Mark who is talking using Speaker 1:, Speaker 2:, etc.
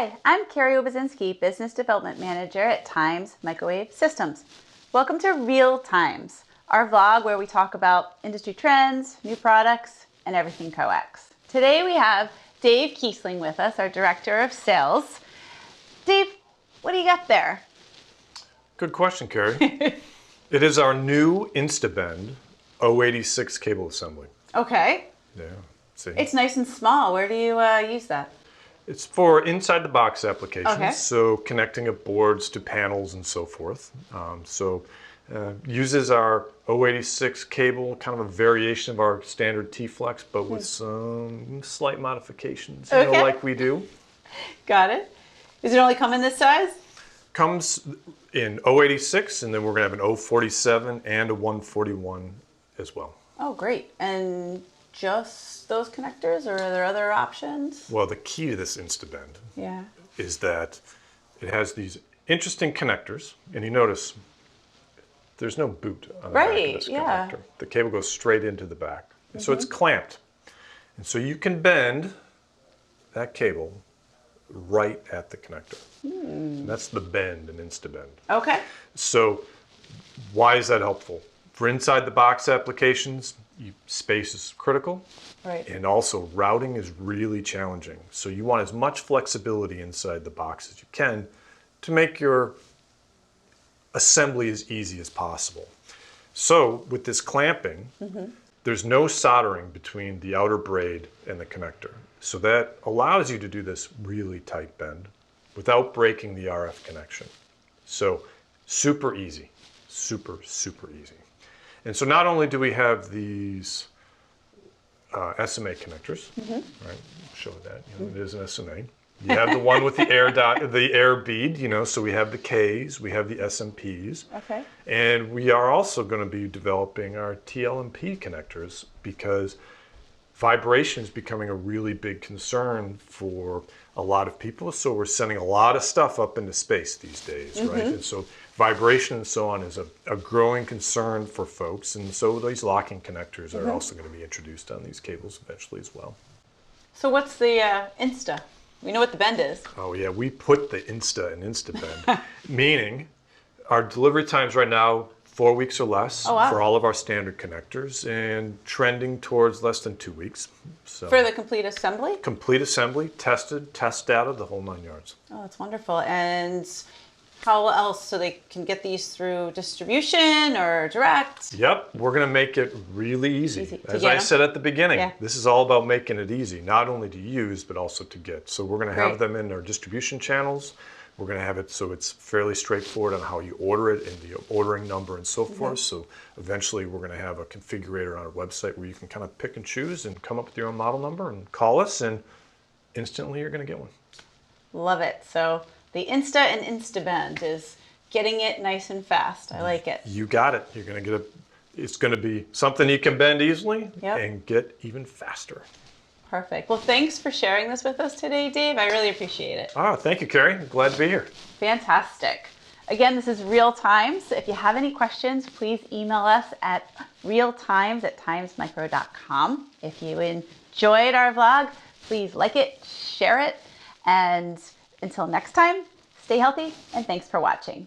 Speaker 1: Hi, I'm Carrie Obedzinski, Business Development Manager at Times Microwave Systems. Welcome to Real Times, our vlog where we talk about industry trends, new products, and everything coax. Today we have Dave Kiesling with us, our Director of Sales. Dave, what do you got there?
Speaker 2: Good question, Carrie. It is our new InstaBend 086 cable assembly.
Speaker 1: Okay.
Speaker 2: Yeah, see.
Speaker 1: It's nice and small. Where do you use that?
Speaker 2: It's for inside the box applications,
Speaker 1: Okay.
Speaker 2: so connecting up boards to panels and so forth. Uses our 086 cable, kind of a variation of our standard T-Flex, but with some slight modifications, like we do.
Speaker 1: Got it. Does it only come in this size?
Speaker 2: Comes in 086, and then we're going to have an 047 and a 141 as well.
Speaker 1: Oh, great. And just those connectors, or are there other options?
Speaker 2: Well, the key to this InstaBend is that it has these interesting connectors, and you notice there's no boot on the back of this connector. The cable goes straight into the back. And so it's clamped. And so you can bend that cable right at the connector. And that's the bend in InstaBend.
Speaker 1: Okay.
Speaker 2: So why is that helpful? For inside the box applications, space is critical.
Speaker 1: Right.
Speaker 2: And also routing is really challenging. So you want as much flexibility inside the box as you can to make your assembly as easy as possible. So with this clamping, there's no soldering between the outer braid and the connector. So that allows you to do this really tight bend without breaking the RF connection. So super easy, super easy. And so not only do we have these SMA connectors, right? Show that, it is an SMA. You have the one with the air bead, so we have the Ks, we have the SMPs.
Speaker 1: Okay.
Speaker 2: And we are also going to be developing our TLMP connectors because vibration is becoming a really big concern for a lot of people. So we're sending a lot of stuff up into space these days, right? And so vibration and so on is a growing concern for folks. And so these locking connectors are also going to be introduced on these cables eventually as well.
Speaker 1: So what's the Insta? We know what the bend is.
Speaker 2: Oh yeah, we put the Insta in InstaBend, meaning our delivery times right now, 4 weeks or less for all of our standard connectors, and trending towards less than 2 weeks. So
Speaker 1: for the complete assembly?
Speaker 2: Complete assembly, tested, test data, the whole 9 yards.
Speaker 1: Oh, that's wonderful. And how else? So they can get these through distribution or direct?
Speaker 2: Yep, we're going to make it really easy. As I
Speaker 1: get
Speaker 2: said at the beginning, this is all about making it easy, not only to use, but also to get. So we're going to have them in our distribution channels. We're going to have it so it's fairly straightforward on how you order it and the ordering number and so forth. So eventually we're going to have a configurator on our website where you can kind of pick and choose and come up with your own model number and call us, and instantly you're going to get one.
Speaker 1: Love it. So the Insta and InstaBend is getting it nice and fast. I like it.
Speaker 2: You got it. You're going to get it's going to be something you can bend easily and get even faster.
Speaker 1: Perfect. Well, thanks for sharing this with us today, Dave. I really appreciate it.
Speaker 2: Oh, thank you, Carrie. Glad to be here.
Speaker 1: Fantastic. Again, this is Real Times. If you have any questions, please email us at realtimes@timesmicro.com. If you enjoyed our vlog, please like it, share it, and until next time, stay healthy, and thanks for watching.